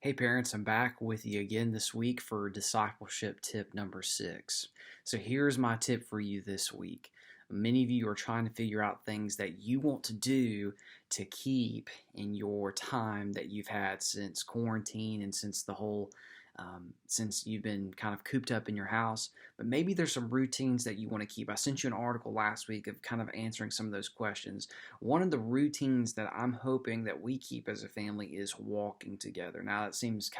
Hey parents, I'm back with you again this week for discipleship tip number 6. So here's my tip for you this week. Many of you are trying to figure out things that you want to do to keep in your time that you've had since quarantine and since since you've been kind of cooped up in your house. But maybe there's some routines that you want to keep. I sent you an article last week of kind of answering some of those questions. One of the routines that I'm hoping that we keep as a family is walking together. Now, that seems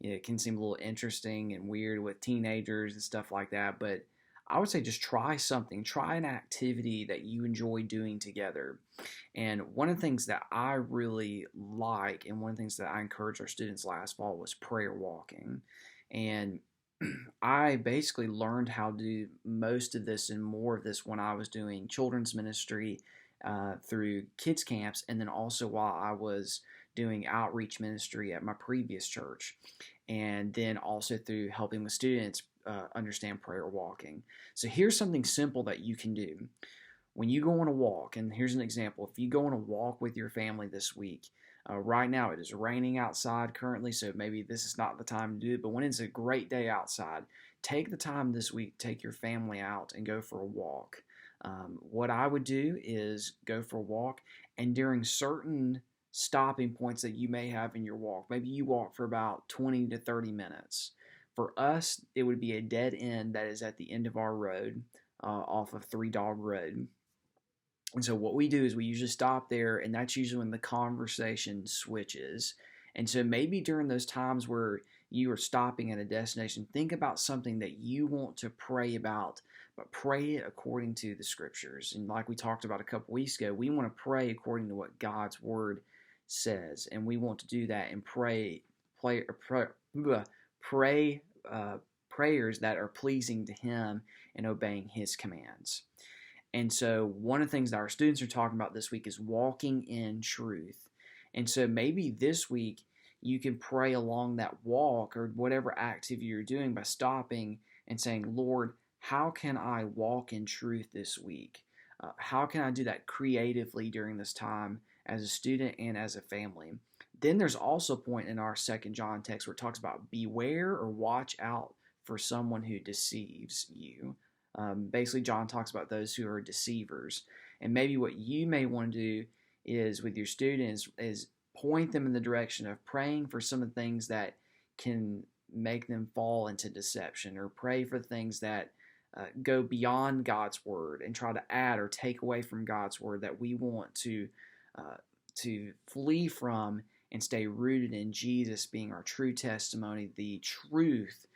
it can seem a little interesting and weird with teenagers and stuff like that, but I would say just try something, try an activity that you enjoy doing together. And one of the things that I really like, and one of the things that I encouraged our students last fall was prayer walking. And I basically learned how to do most of this and more of this when I was doing children's ministry through kids camps, and then also while I was doing outreach ministry at my previous church, and then also through helping with students understand prayer walking. So here's something simple that you can do when you go on a walk. And here's an example: if you go on a walk with your family this week. Right now, it is raining outside currently, so maybe this is not the time to do it. But when it's a great day outside, take the time this week, take your family out and go for a walk. What I would do is go for a walk, and during certain stopping points that you may have in your walk, maybe you walk for about 20 to 30 minutes. For us, it would be a dead end that is at the end of our road off of Three Dog Road. And so what we do is we usually stop there, and that's usually when the conversation switches. And so maybe during those times where you are stopping at a destination, think about something that you want to pray about, but pray it according to the scriptures. And like we talked about a couple weeks ago, we want to pray according to what God's word says, and we want to do that and pray prayers that are pleasing to Him and obeying His commands. And so one of the things that our students are talking about this week is walking in truth. And so maybe this week you can pray along that walk or whatever activity you're doing by stopping and saying, Lord, how can I walk in truth this week? How can I do that creatively during this time as a student and as a family? Then there's also a point in our 2 John text where it talks about beware or watch out for someone who deceives you. Basically, John talks about those who are deceivers. And maybe what you may want to do is with your students is point them in the direction of praying for some of the things that can make them fall into deception, or pray for things that go beyond God's word and try to add or take away from God's word that we want to flee from and stay rooted in Jesus being our true testimony, the truth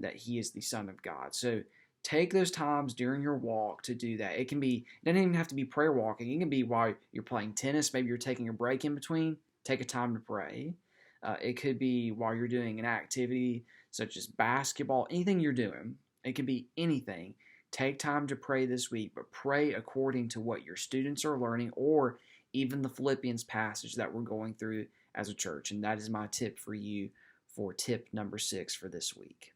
that He is the Son of God. So take those times during your walk to do that. It doesn't even have to be prayer walking. It can be while you're playing tennis. Maybe you're taking a break in between. Take a time to pray. It could be while you're doing an activity such as basketball, anything you're doing. It could be anything. Take time to pray this week, but pray according to what your students are learning, or even the Philippians passage that we're going through as a church. And that is my tip for you for tip number 6 for this week.